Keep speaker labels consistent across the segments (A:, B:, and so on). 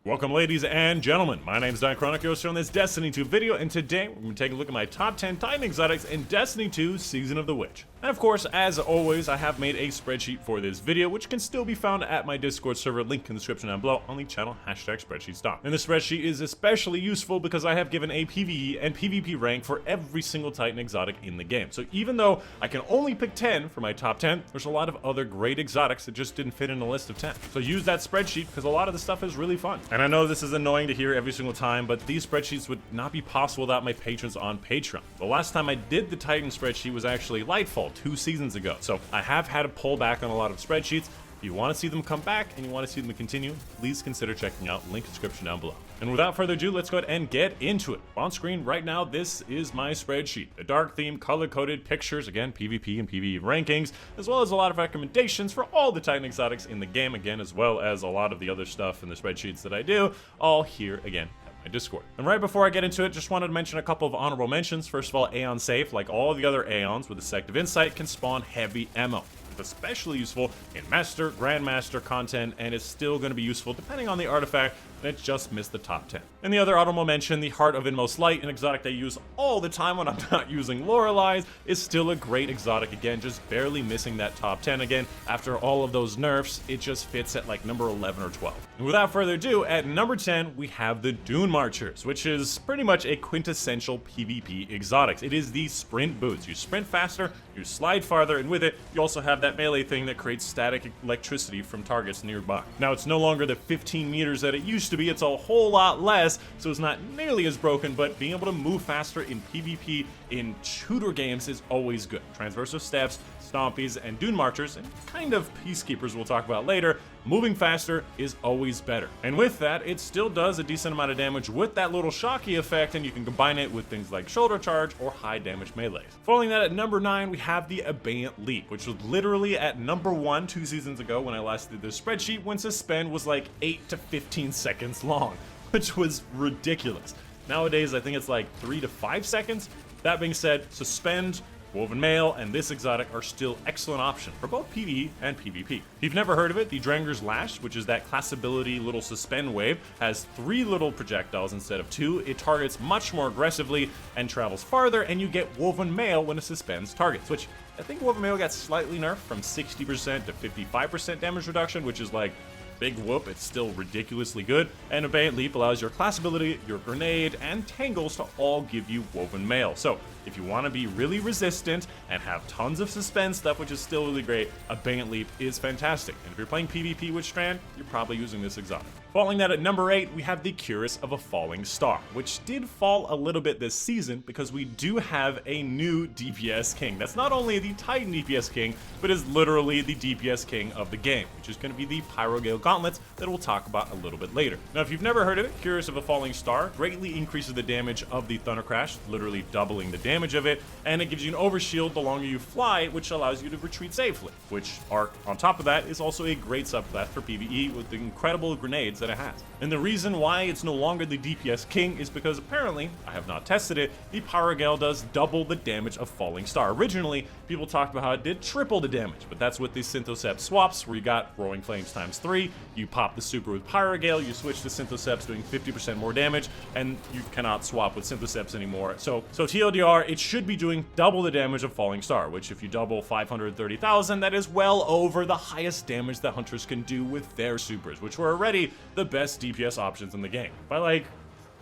A: Welcome ladies and gentlemen, my name is Diachronicos on this Destiny 2 video, and today we're going to take a look at my top 10 Titan exotics in Destiny 2 Season of the Witch. And of course, as always, I have made a spreadsheet for this video, which can still be found at my Discord server, link in the description down below on the channel #spreadsheetstock. And the spreadsheet is especially useful because I have given a PvE and PvP rank for every single Titan exotic in the game. So even though I can only pick 10 for my top 10, there's a lot of other great exotics that just didn't fit in a list of 10. So use that spreadsheet because a lot of the stuff is really fun. And I know this is annoying to hear every single time, but these spreadsheets would not be possible without my patrons on Patreon. The last time I did the Titan spreadsheet was actually Lightfall 2 seasons ago, so I have had to pull back on a lot of spreadsheets. If you want to see them come back and you want to see them continue, please consider checking out link in the description down below. And without further ado, let's go ahead and get into it. On screen right now, this is my spreadsheet. A dark theme, color-coded pictures, again, PvP and PvE rankings, as well as a lot of recommendations for all the Titan exotics in the game, again, as well as a lot of the other stuff in the spreadsheets that I do, all here, again, my Discord. And right before I get into it, just wanted to mention a couple of honorable mentions. First of all, Aon Safe, like all the other Aeons with Effective Insight, can spawn heavy ammo. It's especially useful in Master, Grandmaster content, and it's still going to be useful depending on the artifact, and it just missed the top 10. And the other honorable mention, the Heart of Inmost Light, an exotic that I use all the time when I'm not using lauraiz, is still a great exotic. Again, just barely missing that top 10 again. After all of those nerfs, it just fits at like number 11 or 12. And without further ado, at number 10, we have the Dune Marchers, which is pretty much a quintessential PvP exotic. It is the sprint boots. You sprint faster, you slide farther, and with it, you also have that melee thing that creates static electricity from targets nearby. Now, it's no longer the 15 meters that it used to be, it's a whole lot less, so it's not nearly as broken, but being able to move faster in PvP in shooter games is always good. Transversive steps, stompies, and Dune Marchers, and kind of peacekeepers we'll talk about later, moving faster is always better. And with that, it still does a decent amount of damage with that little shocky effect, and you can combine it with things like shoulder charge or high damage melees. Following that, at number 9, we have the Bant Leap, which was literally at number 1 2 seasons ago when I last did this spreadsheet, when suspend was like 8 to 15 seconds long, which was ridiculous. Nowadays, I think it's like 3 to 5 seconds. That being said, suspend, Woven Mail, and this exotic are still excellent options for both PvE and PvP. If you've never heard of it, the Dranger's Lash, which is that class ability little suspend wave, has 3 little projectiles instead of 2. It targets much more aggressively and travels farther, and you get Woven Mail when it suspends targets, which I think Woven Mail got slightly nerfed from 60% to 55% damage reduction, which is like big whoop. It's still ridiculously good. And a Bant Leap allows your class ability, your grenade, and tangles to all give you Woven Mail. So if you want to be really resistant and have tons of suspend stuff, which is still really great, a Bant Leap is fantastic. And if you're playing PvP with Strand, you're probably using this exotic. Following that, at number 8, we have the Curus of a Falling Star, which did fall a little bit this season because we do have a new DPS king. That's not only the Titan DPS king, but is literally the DPS king of the game, which is going to be the pyroil gauntlets that we'll talk about a little bit later. Now, if you've never heard of it, Curus of a Falling Star greatly increases the damage of the Thunder Crash, literally doubling the damage of it, and it gives you an overshield the longer you fly, which allows you to retreat safely, which on top of that is also a great subclass for PvE with the incredible grenades that it has. And the reason why it's no longer the DPS king is because apparently, I have not tested it, the pyroil does double the damage of Falling Star. Originally, people talked about how it did triple the damage, but that's with the Synthocept swaps, where you got Roaring Flames ×3, you pop the super with pyroil, you switch to Synthocepts doing 50% more damage, and you cannot swap with Synthocepts anymore. So TLDR, it should be doing double the damage of Falling Star, which if you double 530,000, that is well over the highest damage that hunters can do with their supers, which were already the best DPS options in the game, by like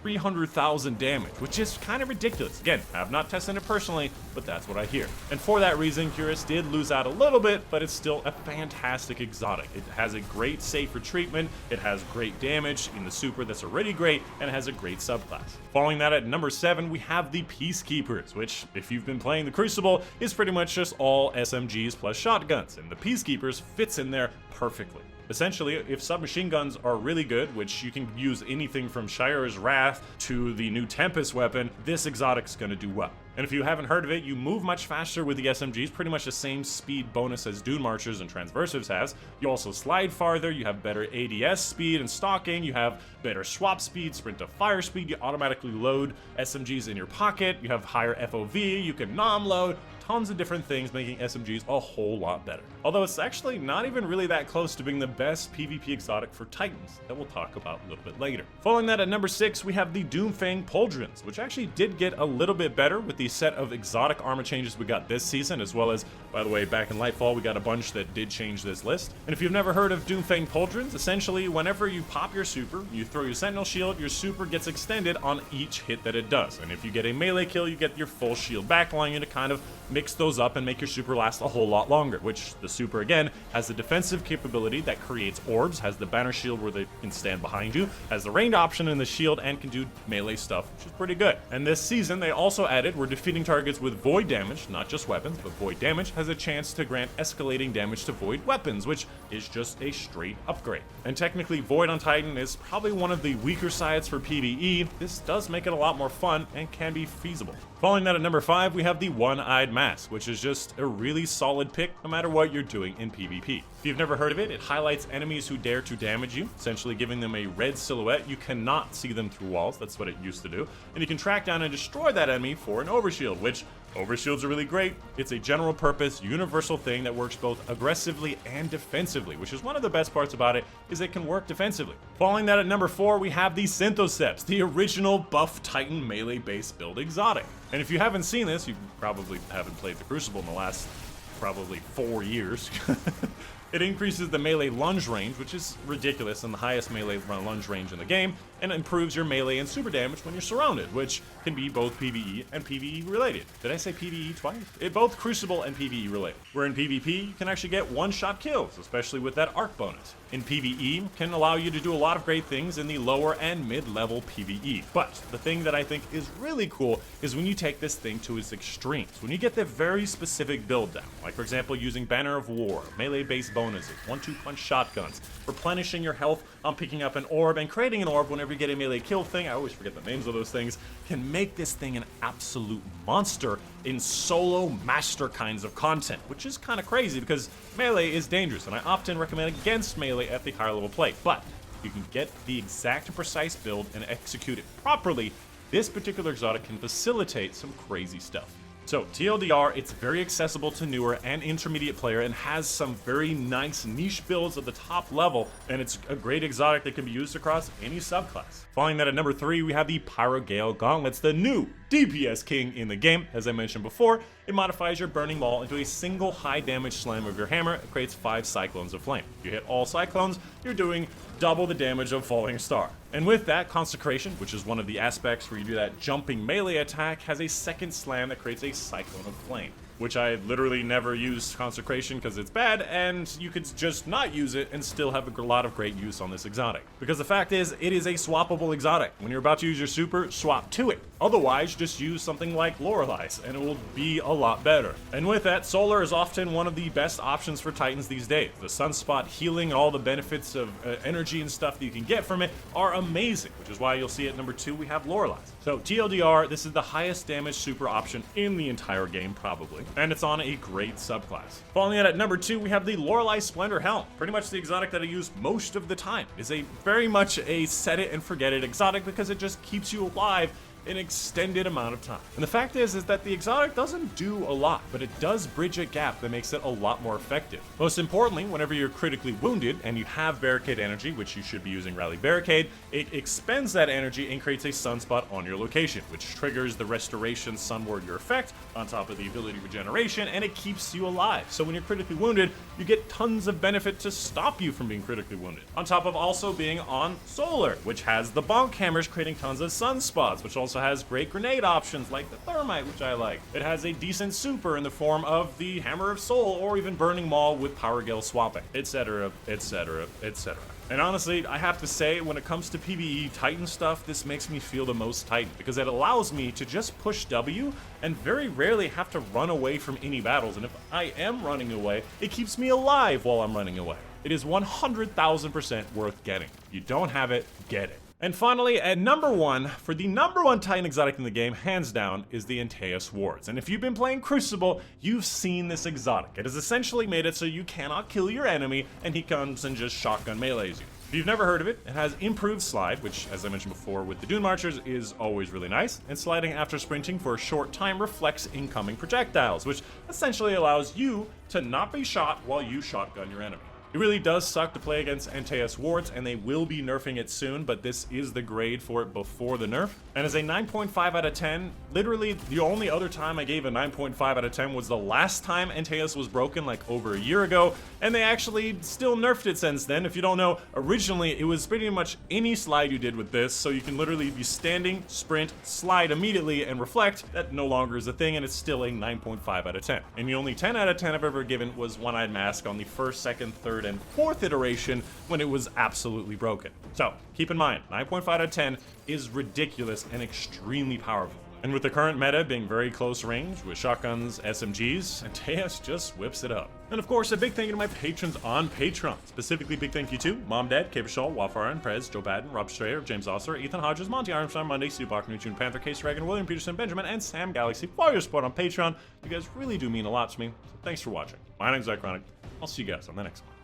A: 300,000 damage, which is kind of ridiculous. Again, I have not tested it personally, but that's what I hear. And for that reason, Curus did lose out a little bit, but it's still a fantastic exotic. It has a great safe retreatment, it has great damage in the super that's already great, and it has a great subclass. Following that, at number 7, we have the Peacekeepers, which, if you've been playing the Crucible, is pretty much just all SMGs plus shotguns, and the Peacekeepers fits in there perfectly. Essentially, if submachine guns are really good, which you can use anything from Shire's Wrath to the new Tempest weapon, this exotic's gonna do well. And if you haven't heard of it, you move much faster with the SMGs, pretty much the same speed bonus as Dune Marchers and Transversives has. You also slide farther, you have better ADS speed and stalking, you have better swap speed, sprint to fire speed, you automatically load SMGs in your pocket, you have higher FOV, you can nom load, tons of different things, making SMGs a whole lot better. Although it's actually not even really that close to being the best PvP exotic for Titans, that we'll talk about a little bit later. Following that at number 6, we have the doomfang pauldrons, which actually did get a little bit better with the set of exotic armor changes we got this season, as well as, by the way, back in Lightfall, we got a bunch that did change this list. And if you've never heard of doomfang pauldrons, essentially, whenever you pop your super, you throw your sentinel shield, your super gets extended on each hit that it does. And if you get a melee kill, you get your full shield back, allowing you to kind of mix those up and make your super last a whole lot longer, which the super, again, has the defensive capability that creates orbs, has the banner shield where they can stand behind you, has the ranged option in the shield, and can do melee stuff, which is pretty good. And this season, they also added, we're defeating targets with void damage, not just weapons, but void damage has a chance to grant escalating damage to void weapons, which is just a straight upgrade. And technically, void on Titan is probably one of the weaker sides for PvE. This does make it a lot more fun and can be feasible. Following that at number 5, we have the one-eyed mask, which is just a really solid pick no matter what you're doing in PvP. If you've never heard of it, it highlights enemies who dare to damage you, essentially giving them a red silhouette. You cannot see them through walls, that's what it used to do. And you can track down and destroy that enemy for an overshield, which overshields are really great. It's a general purpose, universal thing that works both aggressively and defensively, which is one of the best parts about it, is it can work defensively. Following that at number 4, we have the Synthoceps, the original buff Titan melee-based build exotic. And if you haven't seen this, you probably haven't played the Crucible in the last probably 4 years. It increases the melee lunge range, which is ridiculous, and the highest melee lunge range in the game, and improves your melee and super damage when you're surrounded, which can be both PvE and PvE related. Did I say PvE twice? Both Crucible and PvE related. Where in PvP, you can actually get one-shot kills, especially with that arc bonus. In PvE, can allow you to do a lot of great things in the lower and mid-level PvE. But the thing that I think is really cool is when you take this thing to its extremes. When you get the very specific build down, like for example using Banner of War, melee-based bonuses, 1-2 punch shotguns, replenishing your health on picking up an orb, and creating an orb whenever you get a melee kill thing, I always forget the names of those things, can make this thing an absolute monster in solo master kinds of content, which is kind of crazy because melee is dangerous, and I often recommend against melee at the higher level play. But if you can get the exact and precise build and execute it properly, this particular exotic can facilitate some crazy stuff. So TLDR, it's very accessible to newer and intermediate player and has some very nice niche builds at the top level, and it's a great exotic that can be used across any subclass. Following that at number 3, we have the pyroil gauntlets, the new DPS king in the game. As I mentioned before, it modifies your burning maul into a single high damage slam of your hammer. It creates 5 cyclones of flame. If you hit all cyclones, you're doing double the damage of falling star. And with that, consecration, which is one of the aspects where you do that jumping melee attack, has a second slam that creates a cyclone of flame, which I literally never use consecration because it's bad, and you could just not use it and still have a lot of great use on this exotic. Because the fact is, it is a swappable exotic. When you're about to use your super, swap to it. Otherwise, just use something like lauraiz, and it will be a lot better. And with that, solar is often one of the best options for Titans these days. The sunspot healing and all the benefits of energy and stuff that you can get from it are amazing, which is why you'll see at number 2 we have lauraiz. So TLDR, this is the highest damage super option in the entire game, probably, and it's on a great subclass. Following it at number 2, we have the lauraiz Splender Helm, pretty much the exotic that I use most of the time. It's a very much a set it and forget it exotic because it just keeps you alive an extended amount of time. And the fact is that the exotic doesn't do a lot, but it does bridge a gap that makes it a lot more effective. Most importantly, whenever you're critically wounded and you have barricade energy, which you should be using Rally Barricade, it expends that energy and creates a sunspot on your location, which triggers the restoration sun warrior effect on top of the ability regeneration, and it keeps you alive. So when you're critically wounded, you get tons of benefit to stop you from being critically wounded. On top of also being on solar, which has the bonk hammers creating tons of sunspots, which also has great grenade options like the thermite, which I like. It has a decent super in the form of the Hammer of Soul or even Burning Maul with Power Gale swapping, etc, etc, etc. And honestly, I have to say, when it comes to PvE Titan stuff, this makes me feel the most Titan because it allows me to just push W and very rarely have to run away from any battles. And if I am running away, it keeps me alive while I'm running away. It is 100,000% worth getting. If you don't have it, get it. And finally, at number 1, for the number 1 Titan exotic in the game, hands down, is the Antaeus wards. And if you've been playing Crucible, you've seen this exotic. It has essentially made it so you cannot kill your enemy, and he comes and just shotgun melees you. If you've never heard of it, it has improved slide, which, as I mentioned before with the Dune Marchers, is always really nice, and sliding after sprinting for a short time reflects incoming projectiles, which essentially allows you to not be shot while you shotgun your enemy. It really does suck to play against Antaeus warts, and they will be nerfing it soon, but this is the grade for it before the nerf. And as a 9.5 out of 10, literally the only other time I gave a 9.5 out of 10 was the last time Antaeus was broken, like over a year ago, and they actually still nerfed it since then. If you don't know, originally it was pretty much any slide you did with this, so you can literally be standing, sprint, slide immediately, and reflect. That no longer is a thing, and it's still a 9.5 out of 10. And the only 10 out of 10 I've ever given was One-Eyed Mask on the first, second, third, and fourth iteration when it was absolutely broken. So keep in mind, 9.5 out of 10 is ridiculous and extremely powerful. And with the current meta being very close range with shotguns, SMGs, Antaeus just whips it up. And of course, a big thank you to my patrons on Patreon. Specifically, big thank you to Mom Dad, Capershaw, Wafar, Prez, Joe Baden, Rob Strayer, James Osler, Ethan Hodges, Monty Armstrong, Monday, Stu Bachner, June Panther, Case Dragon, William Peterson, Benjamin, and Sam Galaxy for your support on Patreon. You guys really do mean a lot to me. So thanks for watching. My name's Iconic. I'll see you guys on the next one.